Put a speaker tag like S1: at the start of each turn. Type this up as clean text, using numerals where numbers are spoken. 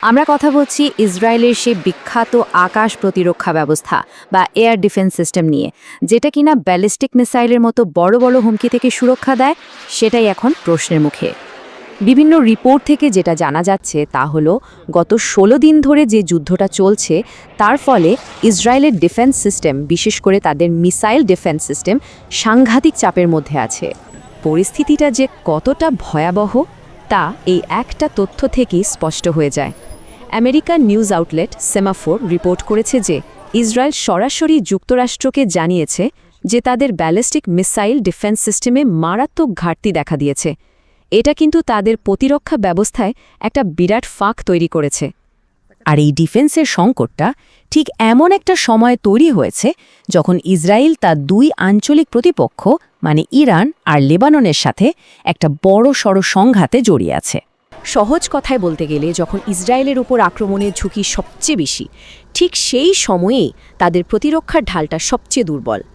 S1: আমরা কথা বলছি ইসরায়েলের সেই বিখ্যাত আকাশ প্রতিরক্ষা ব্যবস্থা বা এয়ার ডিফেন্স সিস্টেম নিয়ে, যেটা কিনা ব্যালিস্টিক মিসাইলের মতো বড় বড় হুমকি থেকে সুরক্ষা দেয়। সেটাই এখন প্রশ্নের মুখে। বিভিন্ন রিপোর্ট থেকে যেটা জানা যাচ্ছে তা হলো, গত ১৬ দিন ধরে যে যুদ্ধটা চলছে তার ফলে ইসরায়েলের ডিফেন্স সিস্টেম, বিশেষ করে তাদের মিসাইল ডিফেন্স সিস্টেম, সাংঘাতিক চাপের মধ্যে আছে। পরিস্থিতিটা যে কতটা ভয়াবহ তা এই একটা তথ্য থেকেই স্পষ্ট হয়ে যায়। American news outlet Semafor report করেছে যে ইসরায়েল সরাসরি যুক্তরাষ্ট্রকে জানিয়েছে যে তাদের ব্যালিস্টিক মিসাইল ডিফেন্স সিস্টেমে মারাত্মক ঘাটতি দেখা দিয়েছে। এটা কিন্তু তাদের প্রতিরক্ষা ব্যবস্থায় একটা বিরাট ফাঁক তৈরি করেছে। আর এই ডিফেন্সের সংকটটা ঠিক এমন একটা সময় তৈরি হয়েছে যখন ইসরায়েল তার দুই আঞ্চলিক প্রতিপক্ষ মানে ইরান আর লেবাননের সাথে একটা বড়সড় সংঘাতে জড়িয়ে আছে। সহজ কথায় বলতে গেলে, যখন ইসরায়েলের উপর আক্রমণের ঝুঁকি সবচেয়ে বেশি, ঠিক সেই সময়েই তাদের প্রতিরক্ষার ঢালটা সবচেয়ে দুর্বল।